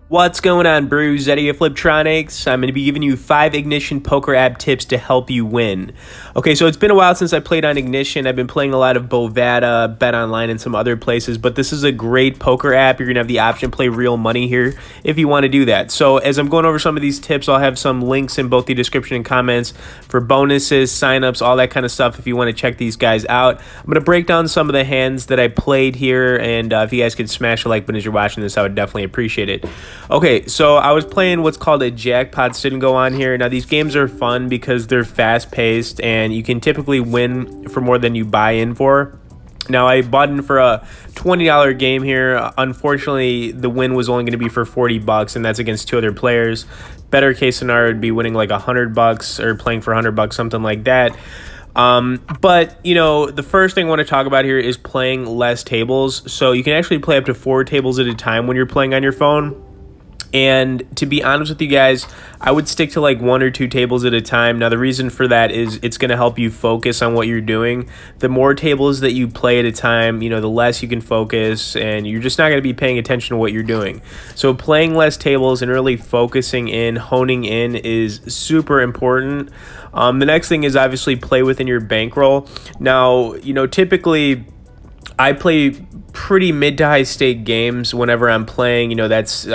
What's going on, Brews? Eddie of Fliptroniks. I'm going to be giving you 5 Ignition poker app tips to help you win. Okay, so it's been a while since I played on Ignition. I've been playing a lot of Bovada, Bet Online, and some other places, but this is a great poker app. You're going to have the option to play real money here if you want to do that. So as I'm going over some of these tips, I'll have some links in both the description and comments for bonuses, signups, all that kind of stuff if you want to check these guys out. I'm going to break down some of the hands that I played here, and if you guys could smash a like button as you're watching this, I would definitely appreciate it. Okay, so I was playing what's called a jackpot sit and go on here. Now, these games are fun because they're fast-paced, and you can typically win for more than you buy in for. Now, I bought in for a $20 game here. Unfortunately, the win was only going to be for $40, and that's against 2 other players. Better case scenario would be winning like $100 or playing for $100, something like that. But, you know, the first thing I want to talk about here is playing less tables. So you can actually play up to 4 tables at a time when you're playing on your phone. And to be honest with you guys, I would stick to like 1 or 2 tables at a time. Now, the reason for that is it's going to help you focus on what you're doing. The more tables that you play at a time, you know, the less you can focus, and you're just not going to be paying attention to what you're doing. So playing less tables and really focusing in, honing in is super important. The next thing is obviously play within your bankroll. Now, you know, typically I play pretty mid to high stake games whenever I'm playing. You know, that's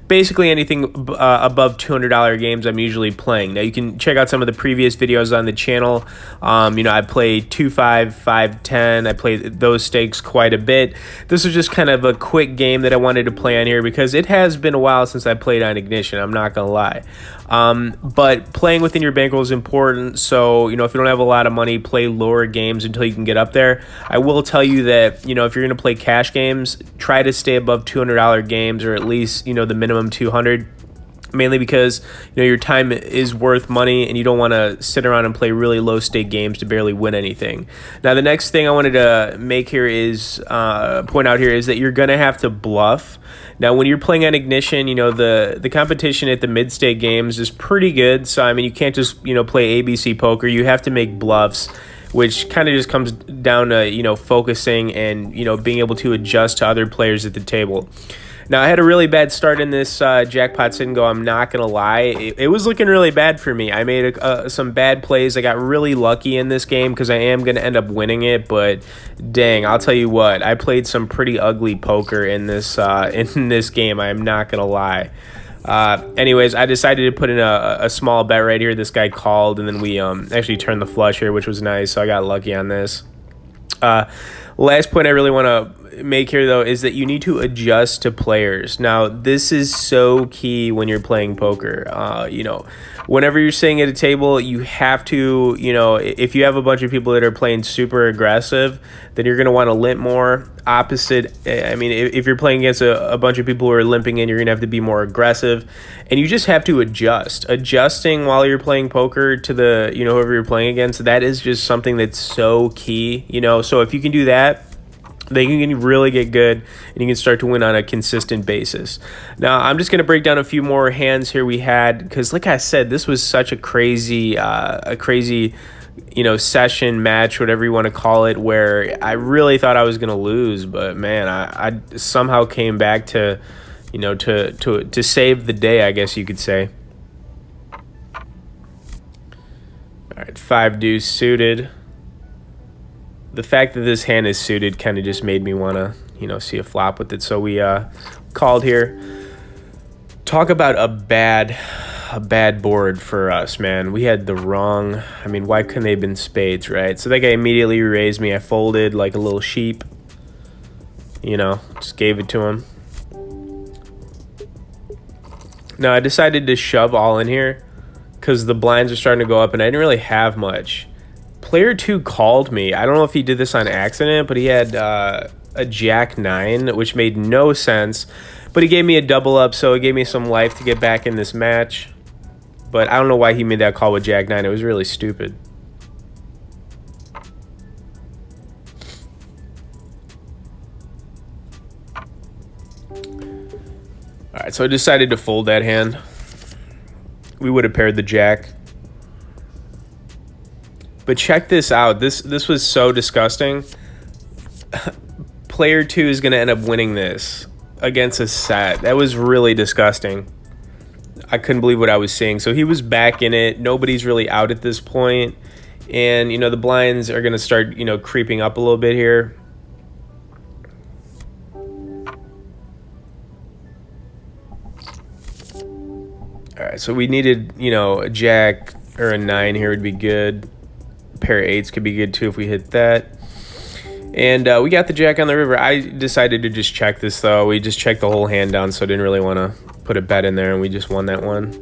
basically anything above $200 games I'm usually playing. Now, you can check out some of the previous videos on the channel. You know, I play 2-5, 5-10. I play those stakes quite a bit. This is just kind of a quick game that I wanted to play on here because it has been a while since I played on Ignition. I'm not gonna lie. But playing within your bankroll is important. So, you know, if you don't have a lot of money, play lower games until you can get up there. I will tell you that, you know, if you're going to play cash games, try to stay above $200 games, or at least, you know, the minimum 200, mainly because, you know, your time is worth money and you don't want to sit around and play really low stake games to barely win anything. Now, the next thing I wanted to make here is point out here is that you're going to have to bluff. Now, when you're playing on Ignition, you know, the competition at the mid-stake games is pretty good. So, I mean, you can't just, you know, play ABC poker. You have to make bluffs, which kind of just comes down to, you know, focusing and, you know, being able to adjust to other players at the table. Now, I had a really bad start in this jackpot sit and go. I'm not going to lie. It was looking really bad for me. I made some bad plays. I got really lucky in this game because I am going to end up winning it. But dang, I'll tell you what, I played some pretty ugly poker in this game. I am not going to lie. Anyways, I decided to put in a small bet right here. This guy called, and then we actually turned the flush here, which was nice. So I got lucky on this. Last point I really want to make here, though, is that you need to adjust to players. Now, this is so key when you're playing poker. You know, whenever you're sitting at a table, you have to, you know, if you have a bunch of people that are playing super aggressive, then you're going to want to limp more. Opposite, I mean, if you're playing against a bunch of people who are limping in, you're going to have to be more aggressive, and you just have to adjust. Adjusting while you're playing poker to the, you know, whoever you're playing against, that is just something that's so key, you know. So if you can do that, then you can really get good, and you can start to win on a consistent basis. Now, I'm just going to break down a few more hands here we had, because like I said, this was such a crazy, you know, session, match, whatever you want to call it, where I really thought I was going to lose, but man, I somehow came back to, you know, to save the day, I guess you could say. All right, 5 deuce suited. The fact that this hand is suited kind of just made me want to, you know, see a flop with it. So we called here. Talk about a bad board for us, man. We had the wrong, I mean, why couldn't they have been spades, right? So that guy immediately raised me. I folded like a little sheep, you know, just gave it to him. Now, I decided to shove all in here because the blinds are starting to go up, and I didn't really have much. Player 2 called me. I don't know if he did this on accident, but he had a Jack-9, which made no sense. But he gave me a double up, so it gave me some life to get back in this match. But I don't know why he made that call with Jack-9. It was really stupid. All right, so I decided to fold that hand. We would have paired the Jack. But check this out. This was so disgusting. Player 2 is going to end up winning this. against a set. That was really disgusting. I couldn't believe what I was seeing. So he was back in it. Nobody's really out at this point. And, you know, the blinds are going to start, you know, creeping up a little bit here. All right, so we needed, you know, a jack or a 9 here would be good. A pair of 8s could be good too if we hit that. And we got the jack on the river. I decided to just check this, though. We just checked the whole hand down, so I didn't really want to put a bet in there, and we just won that one.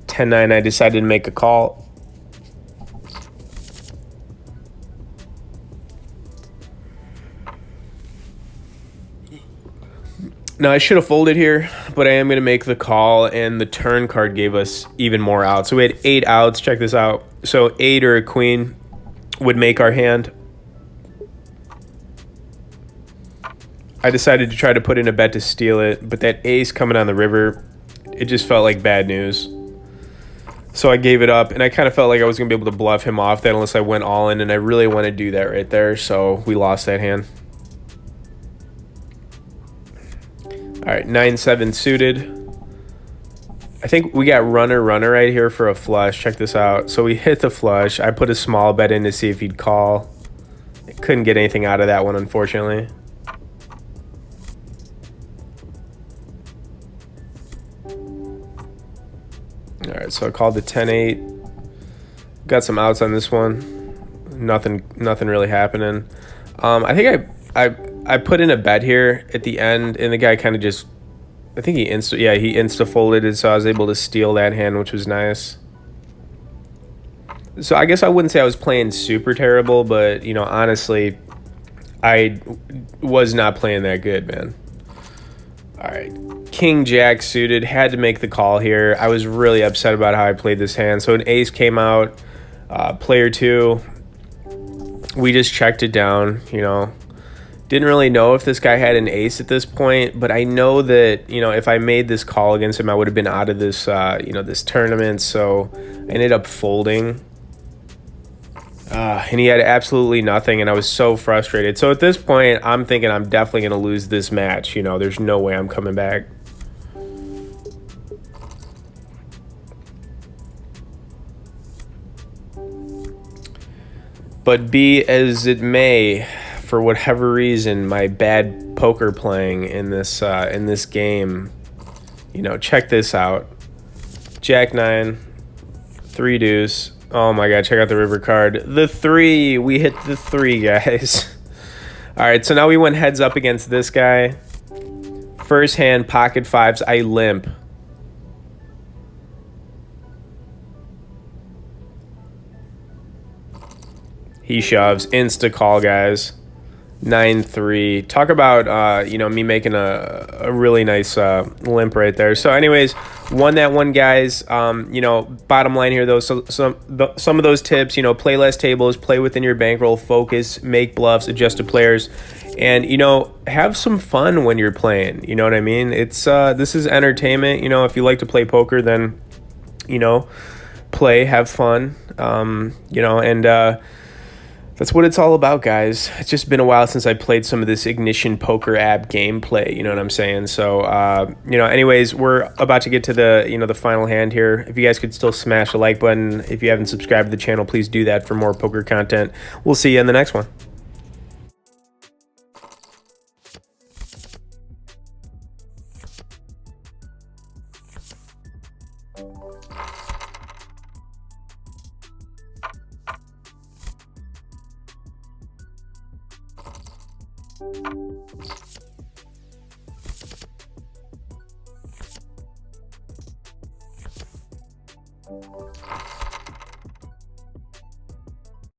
10-9, I decided to make a call. Now, I should have folded here, but I am going to make the call, and the turn card gave us even more outs. So we had 8 outs. Check this out. So 8 or a queen would make our hand. I decided to try to put in a bet to steal it, but that ace coming on the river, it just felt like bad news. So I gave it up, and I kind of felt like I was going to be able to bluff him off that unless I went all in, and I really want to do that right there, so we lost that hand. All right, 9-7 suited. I think we got runner right here for a flush. Check this out. So we hit the flush. I put a small bet in to see if he'd call. Couldn't get anything out of that one, unfortunately. All right, so I called the 10-8. Got some outs on this one. Nothing really happening. I think I put in a bet here at the end, and the guy kind of just, I think he insta folded it, so I was able to steal that hand, which was nice. So I guess I wouldn't say I was playing super terrible, but, you know, honestly, I was not playing that good, man. All right, King Jack suited, had to make the call here. I was really upset about how I played this hand. So an ace came out, player 2. We just checked it down, you know. Didn't really know if this guy had an ace at this point, but I know that, you know, if I made this call against him, I would have been out of this, you know, this tournament. So I ended up folding. And he had absolutely nothing, and I was so frustrated. So at this point, I'm thinking I'm definitely going to lose this match. You know, there's no way I'm coming back. But be as it may, for whatever reason, my bad poker playing in this game, you know, check this out. Jack 9, 3 deuce. Oh my god, check out the river card. The 3, we hit the 3, guys. All right, so now we went heads up against this guy. First hand, pocket 5s, I limp. He shoves, insta call, guys. 9-3. Talk about you know, me making a really nice limp right there. So anyways, won that one, guys. You know, bottom line here though, so some of those tips, you know, play less tables, play within your bankroll, focus, make bluffs, adjust to players, and, you know, have some fun when you're playing. You know what I mean? It's this is entertainment. You know, if you like to play poker, then, you know, play, have fun. You know, and that's what it's all about, guys. It's just been a while since I played some of this Ignition Poker app gameplay, you know what I'm saying? So, you know, anyways, we're about to get to the, you know, the final hand here. If you guys could still smash the like button. If you haven't subscribed to the channel, please do that for more poker content. We'll see you in the next one.